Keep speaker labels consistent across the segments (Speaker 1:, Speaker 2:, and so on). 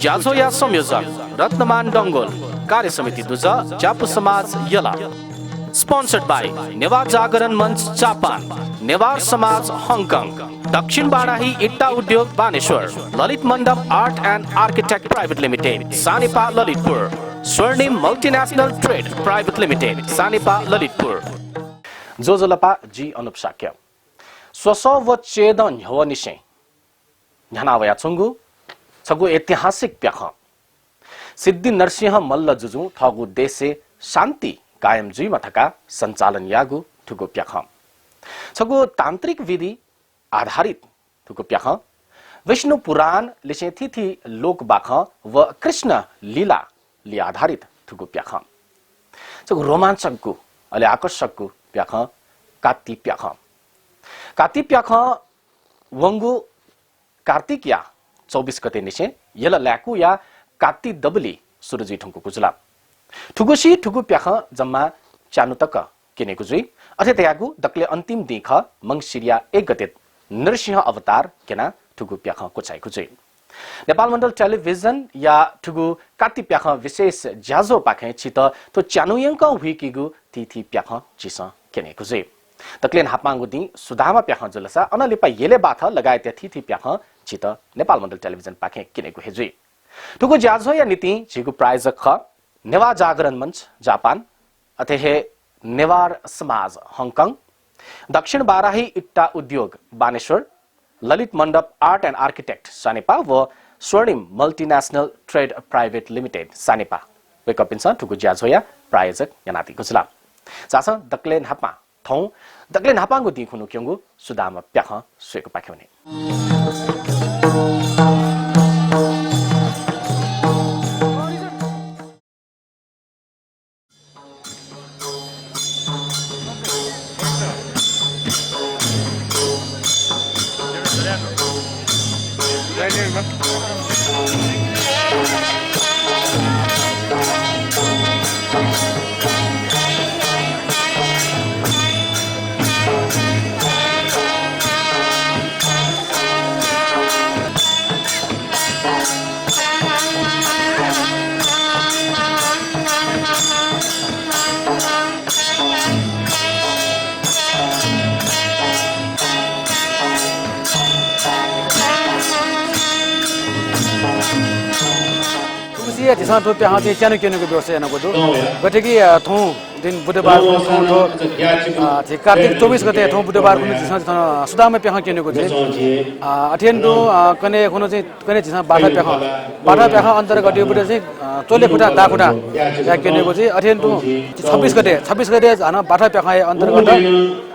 Speaker 1: ज्याझोया संयोजक रत्नमान डंगोल, कार्य समिति दुजा जापु समाज यला। स्पोन्सर्ड बाई नेवार जागरण मंच जापान, नेवार समाज हांगकांग, दक्षिण बाराही इट्टा उद्योग Baneshwar, Lalit Mandap art and architect private limited Sanepa Lalitpur, Swarnim multinational trade private limited Sanepa Lalitpur. जोजोलपा जी अनुपशाक्य स्वसो व चेद न्ह्यवनिशे न्यानावया छुंगु छगु ऐतिहासिक प्याख सिद्धि नरसिंह मल्ल जुजु थगु देशे शान्ति कायम जुई मथका सञ्चालन यागु ठुको प्याख छगु तान्त्रिक विधि आधारित ठुको प्याख विष्णु पुराण लिसेथिथि लोक बाख व कृष्ण लीला लि आधारित ठुको प्याख छगु रोमाञ्चकगु अले आकर्षकगु प्याख कात्ति प्याख कात्ति प्याख वंगु कार्तिकया 24 गते निसे यला ल्याकु या कात्ति दबली सुरजी ठुंकु कुजला ठुगुसी ठुगु प्याख जम्मा चानुतक किनेकु जुई अथे त्यागु दक्ले अन्तिम दिख मंगसिरिया 1 गते नरसिंह अवतार केना ठुगु प्याख कोचाइकु जुई नेपाल मण्डल टेलिभिजन या ठुगु कात्ति प्याख विशेष ज्याजो पाखे छित तो च्यानुयंक हुइकिगु तिथि प्याख चिस केनेकु जुई तक्लेन हापांगु दि सुदामा प्याख जुलसा अनलेपा येले बाथ लगायत थिथि प्याख छित नेपाल मण्डल टेलिभिजन पाखे किनेकु हेजुई ठुगु ज्याजो या नीति झिगु प्रायोजक ख नेवार जागरण मंच जापान अथे नेवार समाज हांगकांग, दक्षिण बाराही इट्टा उद्योग Baneshwar, Lalit Mandap art and architect Sanepa व Swarnim multinational trade private limited Sanepa वेकअप इन्स ठुगु ज्याझोया प्रायोजक यनाति गुजला जासा दक्लेन हापा थौ दक्लेन हापांगु दिखुनु क्यंगु सुदामा प्याख सुएको पाख्यौने
Speaker 2: दिशा तो पे हाथे चैन केने को व्यवस्था न को गटे की थौ दिन बुधबार को थौ थे कार्तिक 24 गते थौ बुधबार को दिशा सुदामा पे केने को जे अथेन तो कने कोनो चाहिँ कने दिशा बाटा पे अन्तर्गत यो बुटे चाहिँ चोले खुटा दा खुटा या केने को जे अथेन तो 26 गते जान बाटा पे अन्तर्गत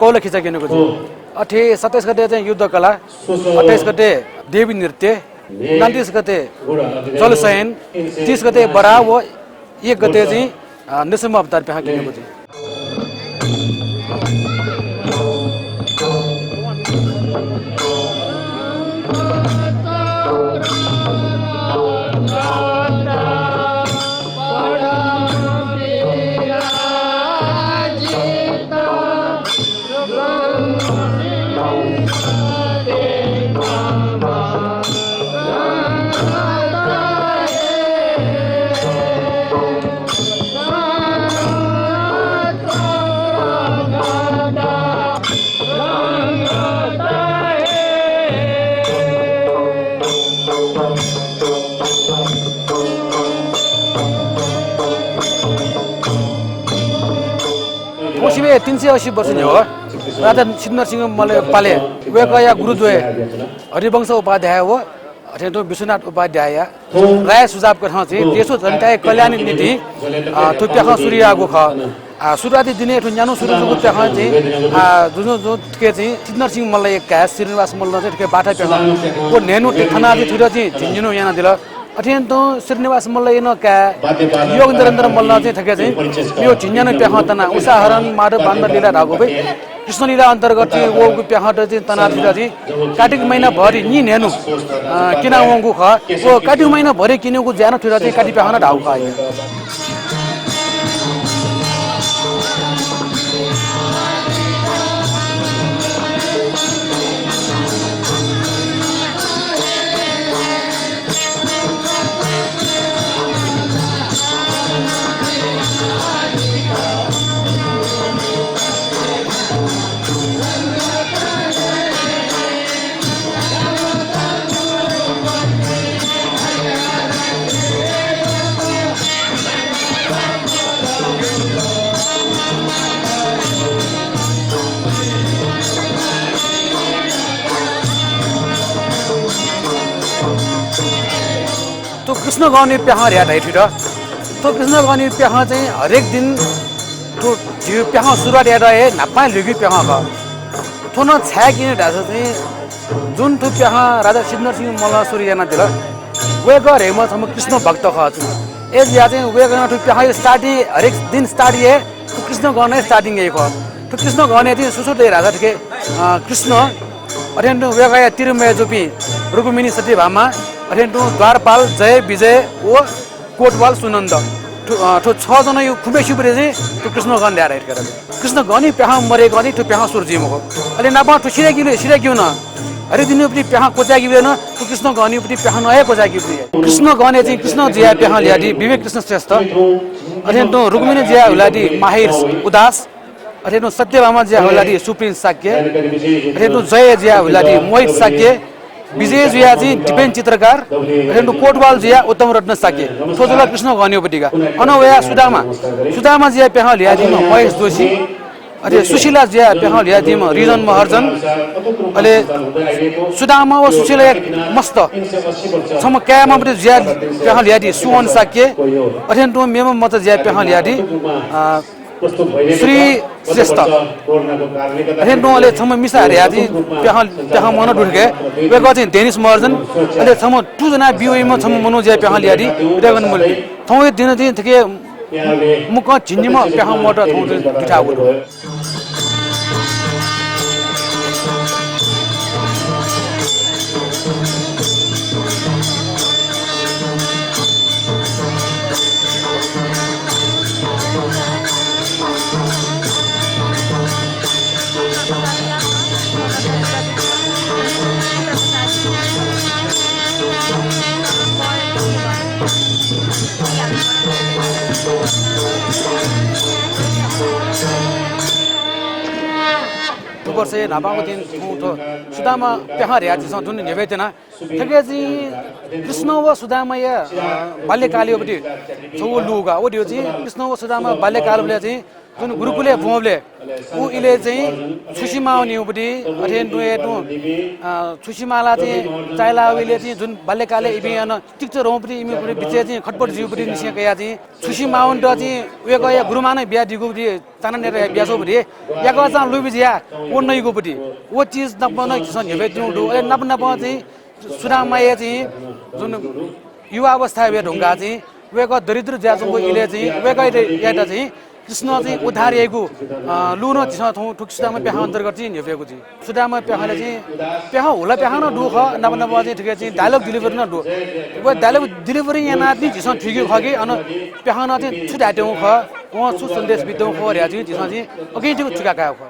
Speaker 2: कौला खिचा केने को जे अथे 27 गते चाहिँ युद्ध कला 28 गते देवी नृत्य 29 गते जलसयन 30 गते बडा व 1 गते चाहिँ नृसिंह अवतार पे किनेको थियो कोसिबे 380 वर्ष नि हो राजा सिद्धनरसिंह मल्ल पाले वेकया गुरुद्वय हरिवंश उपाध्याय हो अथे तो विश्वनाथ उपाध्याय राय सुझाव कर चाहिँ देशो जनता कल्याण नीति तुप्याख सूर्यको ख सुरुवाती दिने ठो न्यानो सुरुको प्याख चाहिँ जो के चाहिँ सिद्धनरसिंह मल्ल एक का श्रीनिवास मल्ल चाहिँ के बाटा प्याख को नेनु थाना दि थुर चाहिँ झिन्जिनु याना दिल अथेन तो श्रीनिवास मल्ल यन का योग नरेन्द्र मल्ल चाहिँ थके चाहिँ यो झिन्यानो प्याख तना उषाहरण माधव बान्द लीला धागो भई कृष्ण लीला अन्तर्गत चाहिँ वो प्याख चाहिँ तना दिल चाहिँ कार्तिक महिना भरि नि नेनु किना वंगु ख वो कार्तिक महिना भरि किनेको ज्यानो थुर चाहिँ कार्तिक प्याख न धाउ ख तो कृष्ण गाउने प्याह र्या ढाइ ठिट तो कृष्ण गाउने प्याह चाहिँ हरेक दिन तो जिउ प्याह सुरुवात या रहे नापा लुगी प्याह ग थोन छ्या किने ढास चाहिँ जुन थु प्याह राजा सिद्धनरसिंह मल्लसुरी याना दिल वे गरे म सम कृष्ण भक्त ख एज या चाहिँ वे गर्न थु प्याह स्टार्टिङ हरेक दिन स्टार्ट ये तो कृष्ण गाउने स्टार्टिङ ये ख तो कृष्ण गाउने चाहिँ सुसुते राजा ठके कृष्ण अथेन्टु वे गया तिरुमय जोपी रुकुमिनी सती भामा अथेन्टु द्वारपाल जय विजय ओ कोटवाल सुनन्द ठो 6 जना यो खुबे सुबरे चाहिँ त्यो कृष्ण गन ल्याएर हेरेर कृष्ण गनी प्याह मरे गनी त्यो प्याह सुरजी मको अहिले नापा ठो सिरे किउ न हरे दिन पनि प्याह कोचा किवेन त्यो कृष्ण गनी पनि प्याह नए कोचा किवे कृष्ण गने चाहिँ कृष्ण जिया प्याह ल्यादी विवेक कृष्ण श्रेष्ठ अथेन तो रुक्मिणी जिया हुलादी माहिर उदास अथेन तो सत्यभामा जिया हुलादी सुप्रिन साक्य अथेन तो जय जिया हुलादी मोहित साक्य विजय जिया जी डिपेन चित्रकार अथेन कोटवाल जिया उत्तम रत्न साक्य सोजुला कृष्ण गन्योपटिका अनवया सुदामा जिया प्याह ल्यादी महेश जोशी अरे सुशीला जिया प्याह ल्यादी म रिजन महर्जन अले सुदामा व सुशीला एक मस्त सम क्यामा पनि जिया प्याह ल्यादी सुवन साक्य अथेन तो मेम मत जिया प्याह ल्यादी श्री श्रेष्ठ अथेन तो अले सम मिसा ल्यादी प्याह मन डुल्के वे गथे डेनिस महर्जन अले सम 2 जना बिओई म सम मनो जिया प्याह ल्यादी रेवन मुल थौए दिन दिन थके मुक झिन्नीमा प्याह मोट थौ जुठा बोल वर्षे नापाको दिन थो सुदामा प्याह र्या छ जुन निवेदन थके चाहिँ कृष्ण व सुदामा या बाल्यकालयोपटि छौ लुगा ओ दियो चाहिँ कृष्ण व सुदामा बाल्यकालले चाहिँ जुन गुरुकुले भोमले उ इले चाहिँ सुशीमा निउपटि अथेन दुएटु सुशीमाला चाहिँ चाइलाविले चाहिँ जुन बाल्यकाले इबियन टिक्च रोपटि इमिपटि बिचे चाहिँ खटपट जिउपटि निसे कया चाहिँ सुशीमाउन त चाहिँ उयो गया गुरुमाने बिया दिगुपटि ताननेर बिया सोपटि याको चाहिँ लुबिजिया ओ नइगुपटि ओ चीज नपन किसन हेबे दिउ ए नपन चाहिँ सुदामा चाहिँ जुन युवा अवस्था बे ढुंगा चाहिँ वेको दरिद्र ज्याजोको इले चाहिँ वेको याटा चाहिँ कृष्ण चाहिँ उद्धार आएको लुन ठुक सुदामा प्याह अन्तर्गत चाहिँ हेपेको चाहिँ सुदामा प्याहले चाहिँ प्याह होला प्याह न दुख नब चाहिँ ठिकै चाहिँ डायलग डेलिभरी न दु वो डायलग डेलिभरी यहाँ नाति झिस ठिकै खगे अन प्याह न चाहिँ छुट्याट्यौँ ख वहाँ सु सन्देश बित्यौँ ख र्या चाहिँ झिस चाहिँ अघि चाहिँ छुकाका ख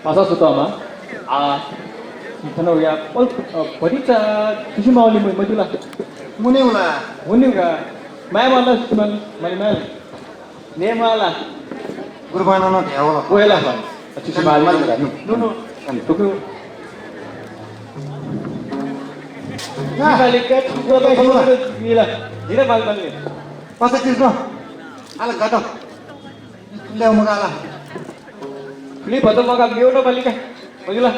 Speaker 3: Masa Sutama, Thằng nào ya, có đi cha cái màu đi mới là muốn cả mai mà là mai nè mà là
Speaker 4: Gurbana nó theo là
Speaker 3: quê là chỉ mà đi no tôi cứ đi balik cái tôi cái gì là gì đó balik
Speaker 4: Pasal tu semua. Alah kata. Leo magala.
Speaker 3: beli botol makan dia udah balik kan bagilah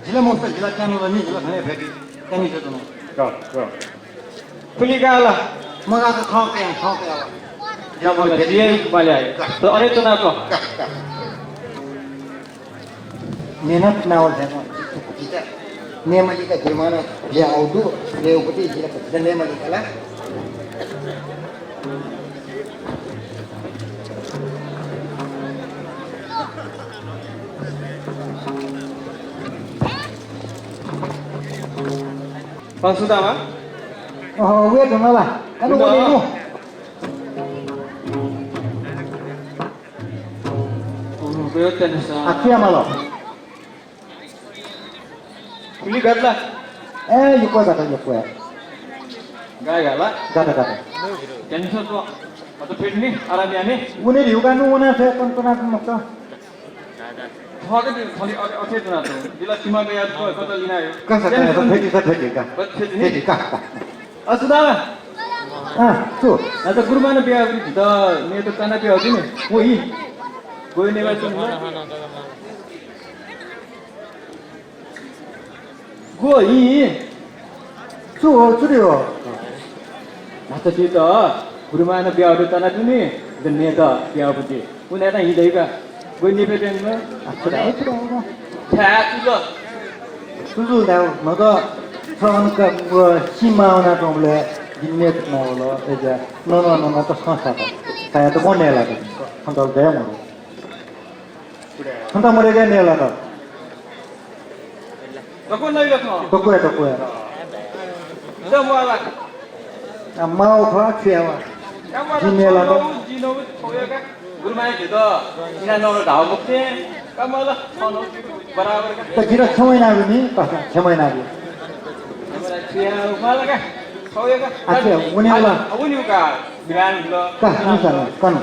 Speaker 4: Jila monster jila channel ni jila khane pheki. Kani tu no.
Speaker 3: beli kalah
Speaker 4: Maga ka khao ke ala. Jila mo
Speaker 3: Kalau
Speaker 4: pheki.
Speaker 3: dia balik तो अरे तो ना को
Speaker 4: Menat nawal hai. Kita nemali ka jemana ya audu le upati jila ka nemali kala.
Speaker 3: Bang sudah mah
Speaker 4: Oh, wait tu lah. Kan boleh tu.
Speaker 3: betul sa
Speaker 4: Akhir malam.
Speaker 3: beli gala
Speaker 4: Yuko kata yuko ya.
Speaker 3: gala
Speaker 4: Kata.
Speaker 3: tension tu atau fit ni arah dia ni
Speaker 4: Uni diukan tu mana saya kontra makta.
Speaker 3: थोड़े दिन खाली अच्छे तो ना तो जिला सीमा में याद को कतल लेना है
Speaker 4: Kasa pheki ka.
Speaker 3: बस फिर नहीं
Speaker 4: Pheki ka.
Speaker 3: असुदा
Speaker 4: Tu.
Speaker 3: आता गुरुमान बिया त ने तो तना बिया होती ने वही कोई नहीं बात सुन कोई
Speaker 4: Tu dia.
Speaker 3: आता जी तो गुरुमान बिया होती तना तुनी दन्ने तो बिया होती उन्हें ना ही देगा कोई नहीं पे देंगे
Speaker 4: Itu.
Speaker 3: क्या तू लो
Speaker 4: Susu dah, maka orang ke simau na tomble dinet na wala eja. No to sansa ta. Saya tu kone la ta. Hantar daya mo. Hantar mo re ne la ta.
Speaker 3: तो कौन नहीं रखना
Speaker 4: Toku ya.
Speaker 3: तो वाला
Speaker 4: Mau kha chhewa.
Speaker 3: जिनो होएगा गुरुमान जी तो इना no ढाव मुक्ति कमला खानो बराबर का
Speaker 4: Ta jira chamai na ni, ta chamai na ni.
Speaker 3: Siya umala ka. Soya ka.
Speaker 4: Acha, uni wala.
Speaker 3: Uni ka. Bilang lo.
Speaker 4: Ka ni sana, kan.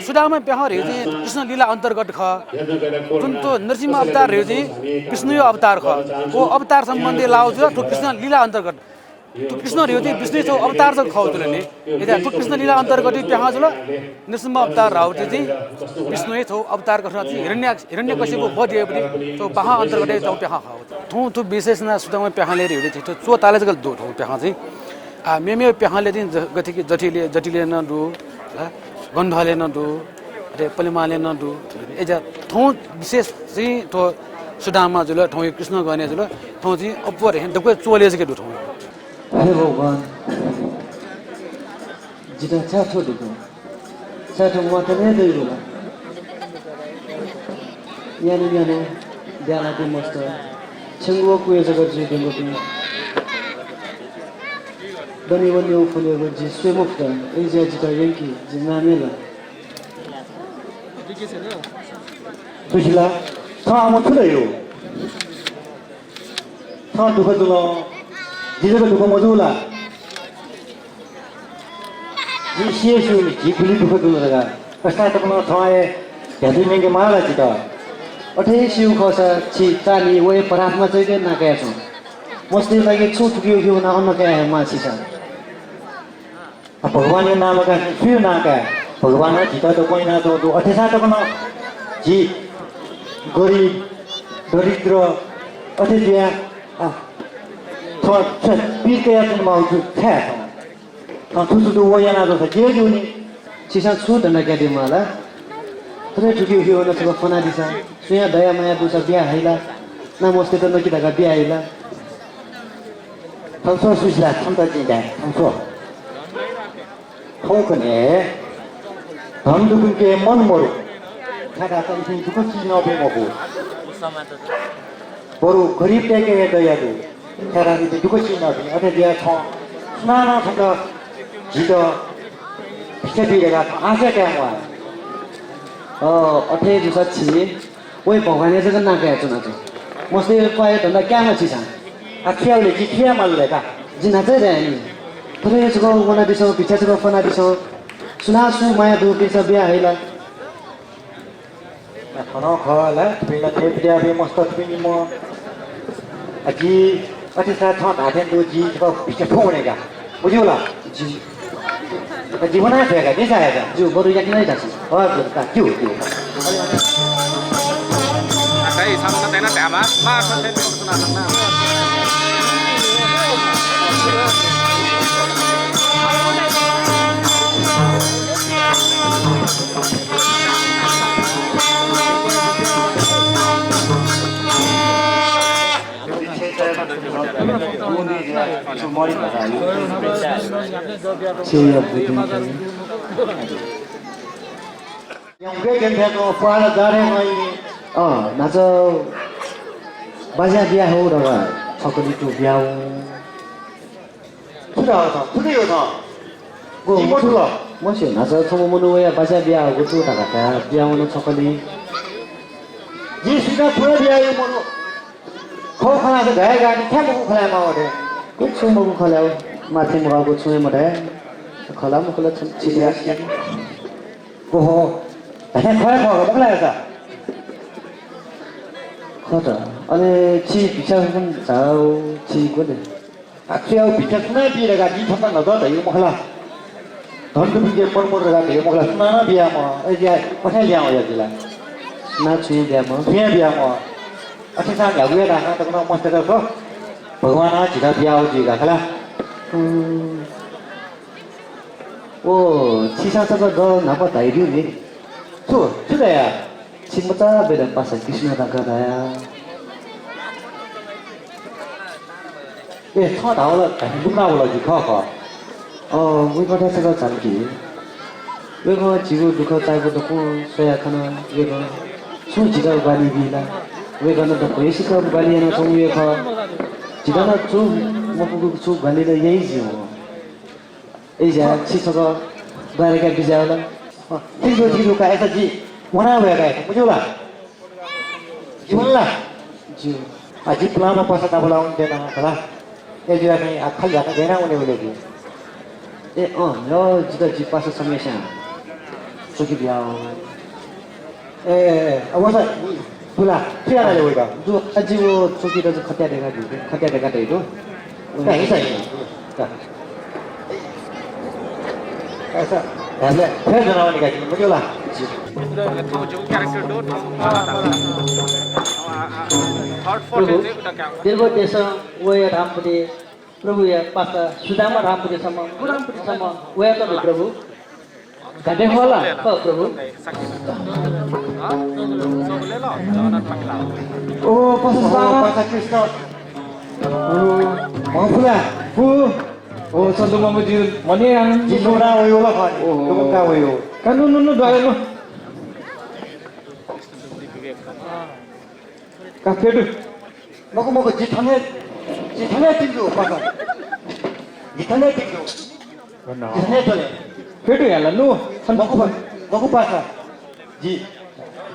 Speaker 2: Sudama Bihar हेर्दै कृष्ण लीला अन्तर्गत ख जुन त्यो नरसिंह अवतार हेर्दै कृष्ण अवतार ख वो अवतार सम्बन्धी लाउ जो त्यो कृष्ण लीला अन्तर्गत त्यो कृष्ण हेर्दै विष्णु छौ अवतार जो खाउ जुलले यता त्यो कृष्ण लीला अन्तर्गत बिहा जुल नरसिंह अवतार राउटे चाहिँ विष्णु छौ अवतार गर्न चाहिँ हिरण्यकशिपु बदिए पनि त्यो बिहा अन्तर्गत त्यो बिहा खाउ थौ त्यो विशेष न सुदामा बिहाले हेर्दै चाहिँ त्यो चोताले जगल दो थौ बिहा चाहिँ मेमे बिहाले चाहिँ गतिके जटिले न दु गन्धले न दु रे पलिमाले न दु एजा थौ विशेष चाहिँ तो सुदामा जुल थौ कृष्ण गने जुल थौ चाहिँ अपर हेन दको चोले चाहिँ के दु थौ
Speaker 4: हे भगवान जिता चाठो दुको चाठो मातने दैरो यानी ध्यान दे मस्त छंगो कुए जगर जी देंगो पिन बनी बनी फुले जी स्वेमुफ्त एजा जिता यंकी जिनामेला तुझला था मथुरयो था दुख दुलो जिजो दुख मजुला जी शेषु जी खुली दुख दुलो रगा कष्टा तपनो थाए यदि मेंगे माला जिता अठे शिव खसा छि चाली वे परात्मा चाहिँ के नाके छ मस्ती लागि छु ठुकियो यो ना अन्न के है मासी छ भगवान नाम का फिर ना का भगवान जिता तो कोई ना तो अठे सा तपनो जी गरिब दरिद्र अझै त्यहाँ पिर्केर आउँछु खाया ठुल्ठुलो वयाना जस्तो के दिउने चिसा छु धन्दा क्या दिउँ होला थोरै ठुकी उठ्यो भने सब फना दिसा सुया दया माया दुसा बिहा हैला न मस्ते त नकिताका बिहा हैला थम्सो सुइला थम्ता चिन्ता थम्सो थौकने धन दुखुके मन मरु खाका तम्सी दुख चिज नबे मको बरु गरिब टेके दया दु खाका दुख चिज नबे अथे दिया छ स्नान थक जित पिछे दिएगा आशा क्या हुआ अठे दुसा छि ओइ भगवानले चाहिँ नाके चुना छ मस्ते पाए धन्दा क्या मछि छ आखियाले कि खिया मालले का जिना चाहिँ रे नि थोरै यसको बना दिसौ पिछे चाहिँ फना दिसौ सुना सु माया दु पिसा बिहा हैला खाना खाला बिना थे बिहा बे मस्त पिनी म अजी अति सा छ आथे दु जी को पिछे ठोनेगा बुझ्यौला जी जीवन आएगा नहीं आएगा जो बरु याद नहीं जाती और का क्यों
Speaker 1: Đây sao nó tên nó đẹp á, ba con tên nó là thằng nào?
Speaker 4: Yang gue kan dia ko pala dare mai na cho baja biha ho ra wa chokoli tu biha ho thura ta thuriyo ta go mo thula mo se na cho chomo mo no ya baja biha ho tu ta ka biha ho no chokoli ji sida thura biha yo mo no kho khana se dai ga ni kha mo khala ma wa de ko chu mo khala ma thi mo ga ko chu mo de khala mo khala chi ya ko ho Anh khóa khóa có lại sao? Khó trở. Anh chi bị sao không sao chi quá đấy. Theo bị sao này bị là cái gì thằng nào đó đấy mà là. Thằng cái bị cái món là cái mà là nó bị mà ấy gì có thể làm được gì là. Nó chuyện gì mà. Chuyện gì mà. Anh sao nhà quê là nó nó mất cái đó. Bagaimana nó chỉ là biao gì cả là. Chi sao sao đó nó có tài điều gì? Tuh, sudah ya. Cimata beda pasal Krishna tangga daya. Kau tahu lah, bukan tahu lagi kau. Gue pada sekarang canggih. Gue kau jiwa duka cai gue tuh saya kena gue kau semua jika bali bila. Gue kena tuh polisi kau bali anak kamu gue kau. Jika nak tuh mau gue tuh bali lah ya izin. Izin sih kau balik ke bisa lah. Tidur ka ऐसा जी mana berada मुझे lah जीवन lah जी अजी plan apa sa tabulaun देना कला ये जो है अखल जाना देना उन्हें बोलेगी lo jika जी पास समय से चुकी बियाव अब sa pula क्या ना लेगा जो अजी वो चुकी तो खत्या देगा तो itu नहीं सही ऐसा Ada, saya jangan nikah ini, betul lah.
Speaker 5: दीर्घ देश वह रामपुरी प्रभु या पास सुदामा रामपुरी सम रामपुरी सम वह तो प्रभु गधे होला तो प्रभु
Speaker 4: pasal Krishna mau pula
Speaker 3: 선수 뭐 지금 뭐냐?
Speaker 4: Jilura wayo lah kan, ka wayo.
Speaker 3: Kan nu dua nu. Kafe
Speaker 4: Mau jithane tinggu pasal. Jithane tinggu.
Speaker 3: Benar.
Speaker 4: Jithane tu le.
Speaker 3: Fetu ya lah nu.
Speaker 4: Mau pasal. Ji,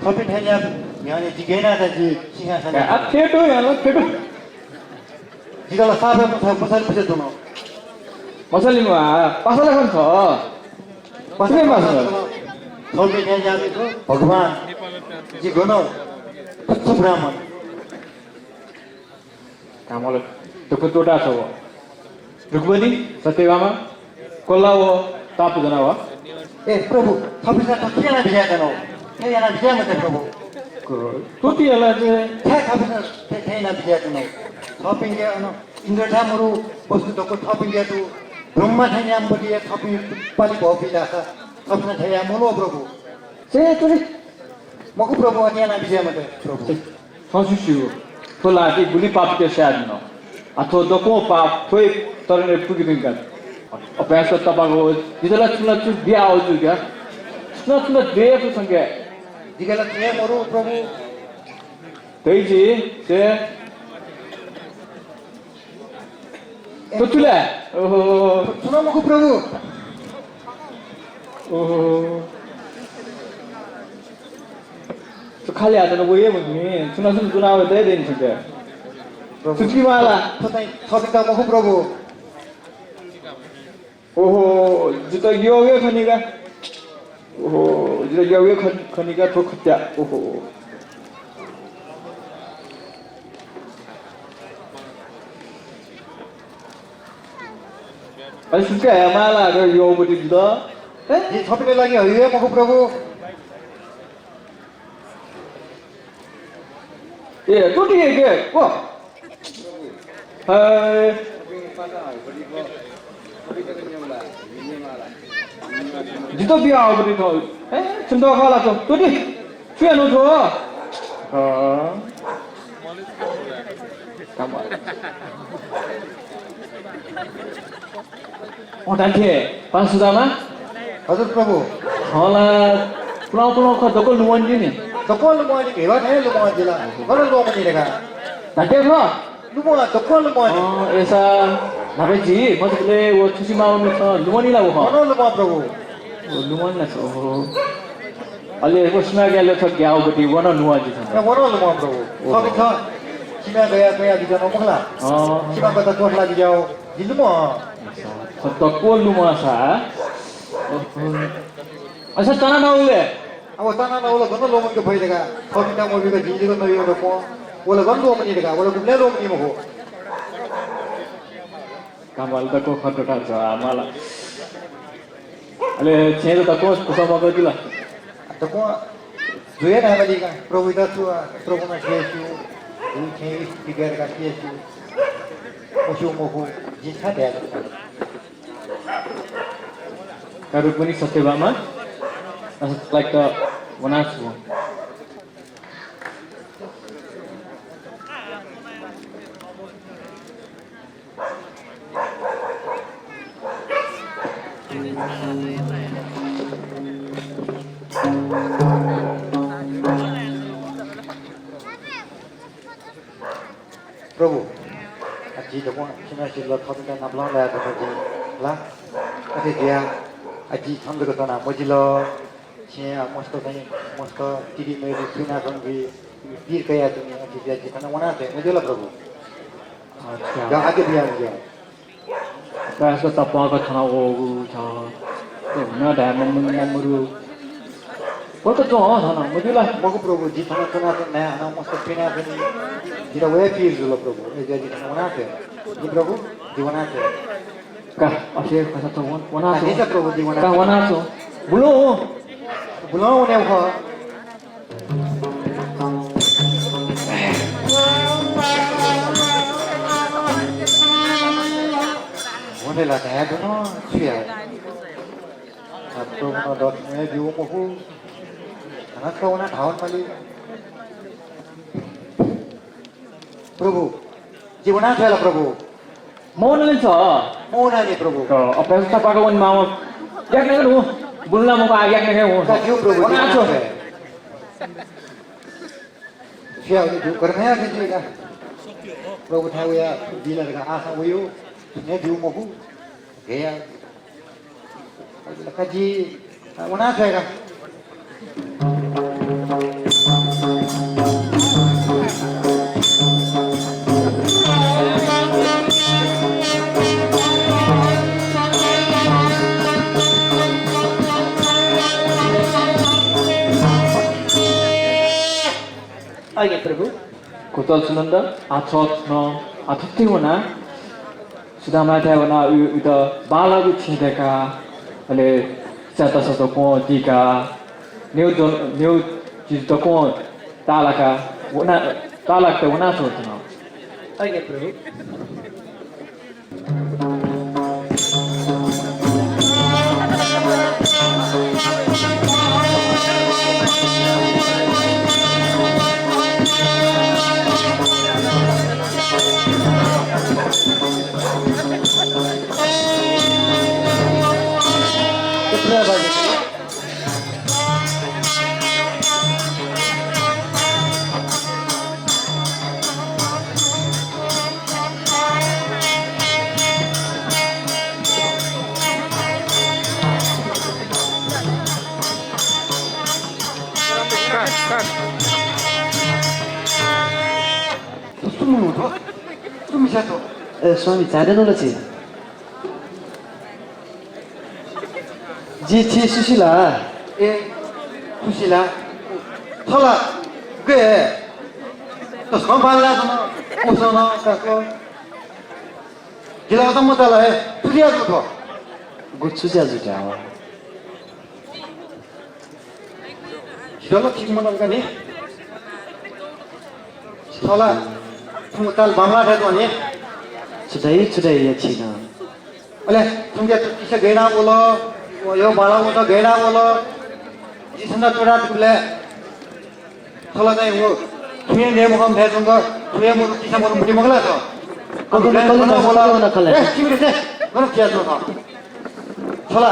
Speaker 4: tapi hanya ni jigena ada ji singa sana.
Speaker 3: Fetu ya lah fetu.
Speaker 4: Jika lah sahaja pasal pasal tu no.
Speaker 3: Masalah ni pasal kan kau. Pasal pasal.
Speaker 4: Kau ni hanya itu Bhagwan. Ji gono. Satu Brahman.
Speaker 3: Kamu tu kutuda sawo. Rukmani, Satyavama, Kollawo, tapu janawa.
Speaker 4: Prabhu, tapi saya tak kira dia kan? Saya nak dia macam Prabhu.
Speaker 3: 토티엘라제
Speaker 4: 태 가면은 태이나 비자주네 토핑 게 인도타무로 버스 도고 토핑 게도 브롬마 태냐 뭐디에 토핑 빨리 버비다가 토핑은 태야 뭐로 브로고 제 또리 먹고 브로고 아니야 비자마데 브로고
Speaker 3: 선수슈 톨라티 불리파피케 샤드노 아토 도코파 토이 터르네 푸기든가 어페서 타바고 이들라 툴라투 비아오주가 스나트나 데프 상게
Speaker 4: 디가라 태 뭐로 브로고
Speaker 3: 데이지 제 토툴레 오호
Speaker 4: 수나 먹고 브로고
Speaker 3: 오호 저 칼리 아드는 뭐예 뭐니 수나순 누나와 돼야 되는 건데 듣지 말라
Speaker 4: 토핑 다 먹고 브로고
Speaker 3: 오호 진짜 여기 거니가 오호 진짜 여기 거니가 더 컸다 오호 아니 진짜 야말라 그 요거들이다
Speaker 4: 이 토핑을 나기 왜 먹고 브로고
Speaker 3: 예 또디 이게 뭐 Jito biar beri tu, cendera kalah tu, tu di, cuci anu tu, kamu, oh nanti, pas sudah mah,
Speaker 4: हजुर प्रभु
Speaker 3: kalau pulau kau dokol nuan je ni,
Speaker 4: दोकोल लुमानी केवा है लुमानी जिला कौन लुमानी रहेगा
Speaker 3: nanti apa?
Speaker 4: Luma दोकोल लुमानी
Speaker 3: Oh, ऐसा, नावे जी, मतलब ले वो चुसी माउ में तो nuan ni lah वो,
Speaker 4: कौन लुमा प्रभु
Speaker 3: nuan lah so, अले वो सुना गया ले तो क्या हो गई वो ना nuan जी था,
Speaker 4: या कौन लुमा प्रभु कभी था सीमा गया दिखा नोमला
Speaker 3: oh.
Speaker 4: सीमा कता कोट लगी जाओ जिलुमा
Speaker 3: Tokol rumah saya. Asal tanah naul le.
Speaker 4: अब ताना ना वाला कौन लोमन के भाई देगा कभी ना मोबी का जिंदगी का नवी वाला कौन वाला कौन लोमनी देगा वाला कुछ ले लोमनी महो
Speaker 3: Kamal tak kau kata kata malah. Ale cendera tak kau kusam apa tu lah.
Speaker 4: तो कौन जुए ना वाली का प्रभु इधर तो प्रभु में केसु ये केस किधर का केसु ओशो मोहो जितना they
Speaker 3: Kalau pun ni satu bama, like the one hour.
Speaker 4: प्रभु अच्छी तो कौन चिना चिल्ला थोड़ी का नाम लाया तो जी ला अरे दिया अच्छी हम लोग तो ना मुझलो चिया मस्त कहीं मस्त टीवी में भी सुना संगी पीर कया तुम्हें अच्छी दिया जितना वना थे मुझे ला प्रभु
Speaker 3: अच्छा.
Speaker 4: जहाँ आगे दिया मुझे
Speaker 3: Kalau tak apa kau thana ogu cah. Tu mana dah memuru. Kau tu cah thana, mesti lah.
Speaker 4: मगो प्रभु जितना सुना तो मैं ना मस्त पीना पीनी जिरा वह पीर जुला प्रभु ये जो जितना वना थे जी प्रभु जीवना थे
Speaker 3: Kah, asyik kau satu wana tu.
Speaker 4: नहीं था प्रभु जीवना
Speaker 3: Kah wana tu. Belum.
Speaker 4: बुलाओ उन्हें वो उन्हें लाते हैं दोनों चिया अब प्रभु ना डॉट में भी वो महू अनाथ का उन्हें ढावन वाली प्रभु जीवना थे ला प्रभु
Speaker 3: Mau nanti cah.
Speaker 4: मोना नहीं प्रभु
Speaker 3: Kau apa yang tak pakai wan mau. Yak ni tu. Bulan mau pakai yak ni kan.
Speaker 4: का क्यों प्रभु
Speaker 3: Wana
Speaker 4: जीवना
Speaker 3: tu.
Speaker 4: थे चिया जो करने हैं किसी का प्रभु थे वो या दिला का आशा वो यू ने भी वो महू गया लका जी वना थे का
Speaker 5: आगे प्रभु
Speaker 3: Kotal sunanda, atot no, atot ti wana. Sudah mata wana udah bala tu cinta ka, ale satu satu pun tiga, new jitu pun तालाक वना सोचना
Speaker 5: ಹಾಗೆ ಪ್ರಭು
Speaker 4: स्वामी जाँदैन होला छि जी छि सुशीला
Speaker 6: ए सुशीला थला गे तो संभालला त ओसन काको जिला त मताला है तुझिया तो
Speaker 4: गुच्छु ज्या जुटा हो
Speaker 6: जलो ठीक मन गनी थला मुताल बांगला थे तो ने
Speaker 4: छुटाइ या छिन
Speaker 6: अले तुमके किसे गेना बोलो यो बाला वो तो गेना बोलो जिसना तोड़ा तुले थला चाहिँ वो तुये ने मुखम थे तुमको तुये मु किसे मु मुटी मगला तो
Speaker 4: कल
Speaker 6: ए तिमीले चाहिँ गर्न क्या छ थला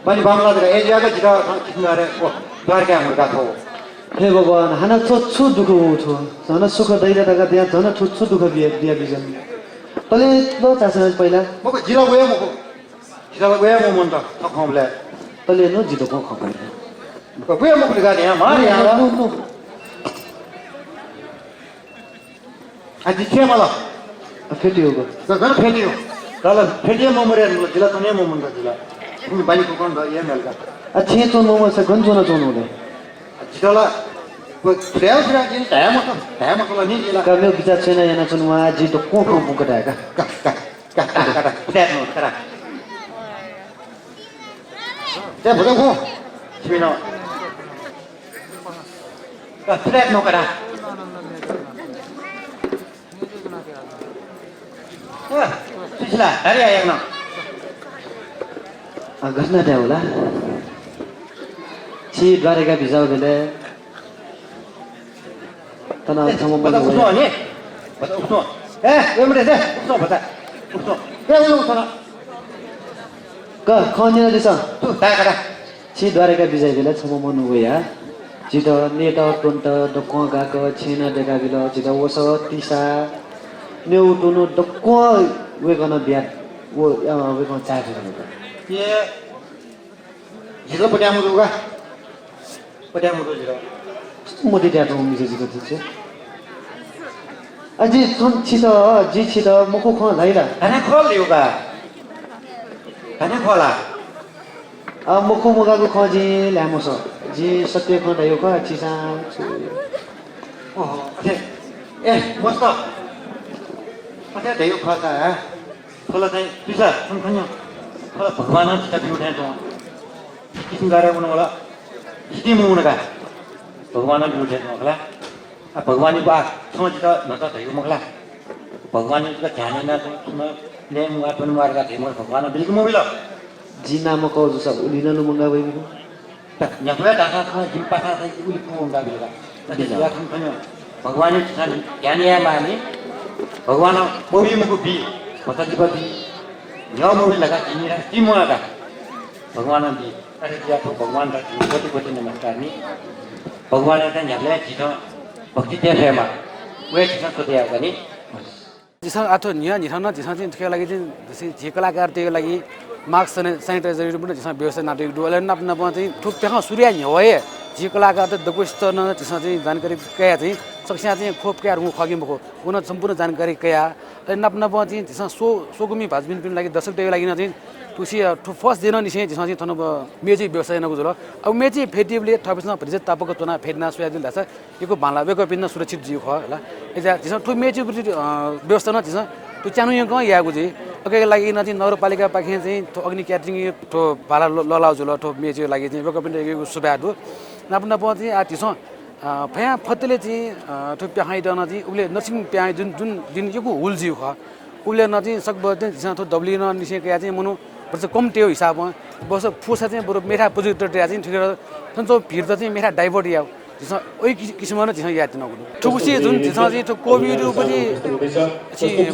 Speaker 6: बनी बांगला दे ए जग्गा जिरा किन अरे ओ द्वारका मुर्गा थो
Speaker 4: हे भगवान हाना छु दुःख उठो झन सुख दैरका त्यहाँ झन छु दुःख बिया बिजन तले लो चासन पहिला
Speaker 6: मको जिरा गयो मको जिरा गयो म मन त थखमले
Speaker 4: तले नो जितो को खपाइ
Speaker 6: गयो मको गा यहाँ मार यहाँ आज के मला
Speaker 4: फेटियो गो
Speaker 6: गन फेटियो कल फेटियो म मरे जिला त ने म मन जिला उनी बाली को कोन ये मेलका
Speaker 4: अच्छे तो मोमो से गन्जो न चोनो ले
Speaker 6: जिला को फ्रेल फ्रेल जिन टाइम को नि जिला
Speaker 4: कमे बिचा छैन yana चुन वा जितो को बुकटाका
Speaker 6: का फ्रेल नो करा ते भगो को छिनो का फ्रेल नो करा सुशीला अरे आयो न
Speaker 4: घटना त्या होला छि द्वारेका भिजाउ भेले तना थमो
Speaker 6: बता
Speaker 4: मन
Speaker 6: उसो नि बता उसो ए यो मरे दे उसो बता उसो ए उसो न
Speaker 4: क खन्या दिस
Speaker 6: तू ता करा
Speaker 4: छि द्वारेका भिजाइ भेले छमो मन होया जितो नेता टन्ट दको गाको छेना देका बिल जितो वस तिसा न्यु टुनु दको वे गन बिया वो वे गन चाहे
Speaker 6: ये जिलो पड्या मुगा पड्या मुगा जिलो
Speaker 4: मोदी ट्याटो मिसे जिको छ अझै छन छित जी छित मुखो ख लाइला
Speaker 6: खाना खोल योगा खाना खोला
Speaker 4: आ मुखो मुगाको खजी ल्यामो छ जी सत्य ख दयो क छिसा
Speaker 6: ओहो ए मस्त अझै देयो खसा खोला चाहिँ पिसा सुन खन्यो खोला भगवान चिता उठे त किसिम गरे बन होला सिटी मुनका भगवान उठे त होला आ भगवान बा समझ त न त देयो मगला भगवान का ध्यान न त ने मुआ पनि मारका थे म भगवान बिल्कुल मोबिल
Speaker 4: जी नाम को जो सब उलिन नु मंगा वइ मुखो
Speaker 6: न्यापुरा टाका ख जिम पाखा चाहिँ उली को मंगा बिलगा त या खन खन्यो भगवान चिता ध्यान या माने भगवान मोबी मुको बी पतदिपति न्या मोबी लगा किनिरा तिमोका भगवान दी अरे या तो भगवान का कोटि नमस्कार नि भगवान का न्याले चितो भक्ति देखेमा वे चितो तो दिया गनी
Speaker 2: जिसन आथो निया निथन जिसन चाहिँ के लागि चाहिँ जसै जे कलाकार त्यो लागि मास्क सैनिटाइजर पनि जिसन व्यवस्था नाटक डुले नप नप चाहिँ ठुक त्यहाँ सूर्य नि होए जे कलाकार त दगुस्त न जिसन चाहिँ जानकारी कया चाहिँ सक्सिया चाहिँ खोप क्यार हु खगि मको उन सम्पूर्ण जानकारी कया नप नप चाहिँ जिसन सोगुमी भाजबिन पनि लागि दर्शक त्यो लागि न चाहिँ तुसी फर्स्ट दिन निसे जिसन चाहिँ थन मेजी व्यवसाय न गुजर अब मेजी फेटिभले थपसना भरिज तापको तना फेदना सुया दिल दास यको भाला वेको पिन सुरक्षित जीव ख होला एजा जिसन ठु मेजी व्यवस्था न जिसन तु चानु यो ग यागु जी अके लागि न चाहिँ नगरपालिका पाखे चाहिँ अग्नि क्याटरिङ ठो भाला ललाउ जुल ठो मेजी लागि चाहिँ वेको पिन यको सुब्या दु नप नप चाहिँ आ तिस भया फतेले चाहिँ त्यो प्याहाइदन चाहिँ उसले नर्सिङ प्याहाइ जुन जुन दिन यो हुलजिउ ख उसले न चाहिँ सकबर चाहिँ जिसा थो डब्ली न निसेका चाहिँ मनु बस कम त्यो हिसाबमा बस फुसा चाहिँ बरु मेरा प्रोजेक्ट चाहिँ ठिकेर सन्चो भिड चाहिँ मेरा डाइभर्ट या जिसा ओइ किसिममा न जिसा याद न गुरु ठुकुसी जुन जिसा चाहिँ त्यो कोभिड पनि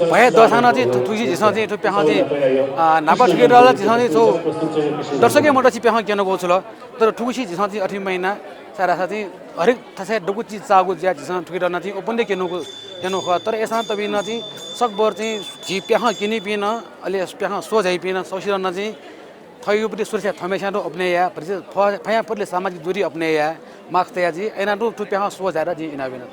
Speaker 2: भए दशाना चाहिँ ठुकुसी जिसा चाहिँ त्यो प्याहा चाहिँ नापा ठिकेर जिसा चाहिँ त्यो दर्शकै मोटर चाहिँ प्याहा केन गएको छ ल तर ठुकुसी जिसा चाहिँ 8 महिना सारा साथी हरेक थासे डुकु चीज चागु ज्या जिसा ठुकेर न चाहिँ ओपनले केनो ख तर यसमा तबि न चाहिँ सकबर चाहिँ जी प्याहा किनि पिन अलि प्याहा सोझै पिन ससिर न चाहिँ थयुपति सुरक्षा थमेसा रो अपनेया फया परले सामाजिक दूरी अपनेया मास्क तया जी एना रो टु प्याहा सोझाएर जी इना बिना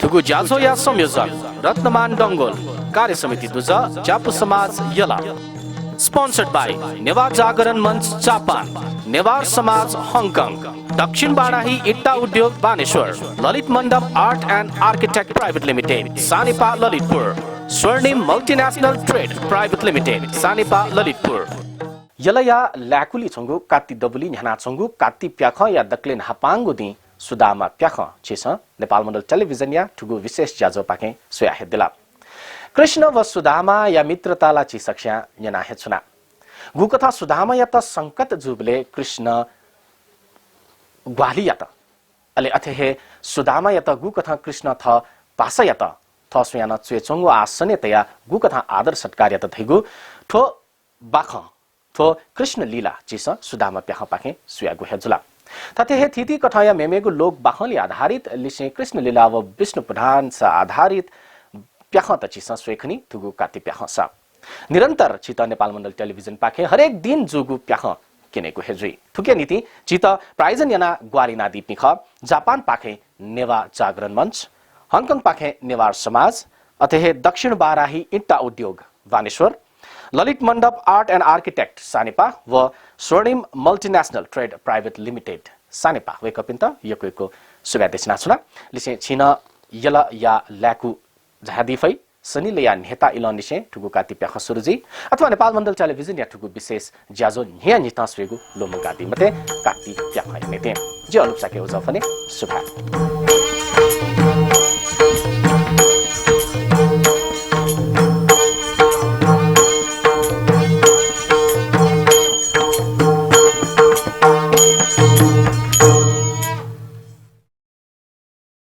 Speaker 1: थुगु जासो या संयोजक रत्नमान डंगोल कार्य समिति दुजा च्यापु समाज यला स्पोन्सर्ड बाय नेवार जागरण मंच जापान नेवार समाज हांगकांग दक्षिण बाराही इट्टा उद्योग Baneshwar Lalit Mandap art and architect private limited Sanepa Lalitpur Swarnim multinational trade private limited Sanepa Lalitpur यलया ल्याकुली छंगु कात्ति दबुली न्याना छंगु कात्ति प्याख या दक्लेन हापांगु दि सुदामा प्याख छेस नेपाल मण्डल टेलिभिजन या ठुगु विशेष जाजो पाके सोया हेदिला कृष्ण व सुदामा या मित्रताला ची सक्ष्या न्याना हेछुना गुकथा सुदामा या त संकट जुबले कृष्ण ग्वाली या त अले अथेहे सुदामा या त गुकथा कृष्ण थ पास या त थ सुयाना चुएचंगु आसने तया गुकथा आदर सत्कार या त थैगु ठो बाख थो कृष्ण लीला चिस सुदामा प्याख पाके सुया गुहेजुला तथे हे थिति कथाया मेमेगु लोक बाखली आधारित लिसे कृष्ण लीला व विष्णु पुराण स आधारित प्याख त चिस स्वेखनी तुगु काति प्याख स निरन्तर चित नेपाल मण्डल टेलिभिजन पाखे हरेक दिन जुगु प्याख किनेको हेजुई थुके नीति चित प्राइजन याना ग्वारिना दिपिख जापान पाखे नेवा जागरण मंच हांगकांग पाखे नेवार समाज अथेहे दक्षिण बाराही इट्टा उद्योग वानेश्वर ललित Mandap art and architect Sanepa व Swarnim multinational trade private limited Sanepa वेकअपिन्त यको सुब्यादेशना छुना लिसे छिन यला या ल्याकु झादिफै सनिले या नेता इलनिसे ठुगु काति प्याख सुरुजी अथवा नेपाल मण्डल टेलिभिजन या ठुगु विशेष ज्याजो न्या निता स्वेगु लोमु गादी मते काति प्याख नेते जे अनुसाके उजफने सुभा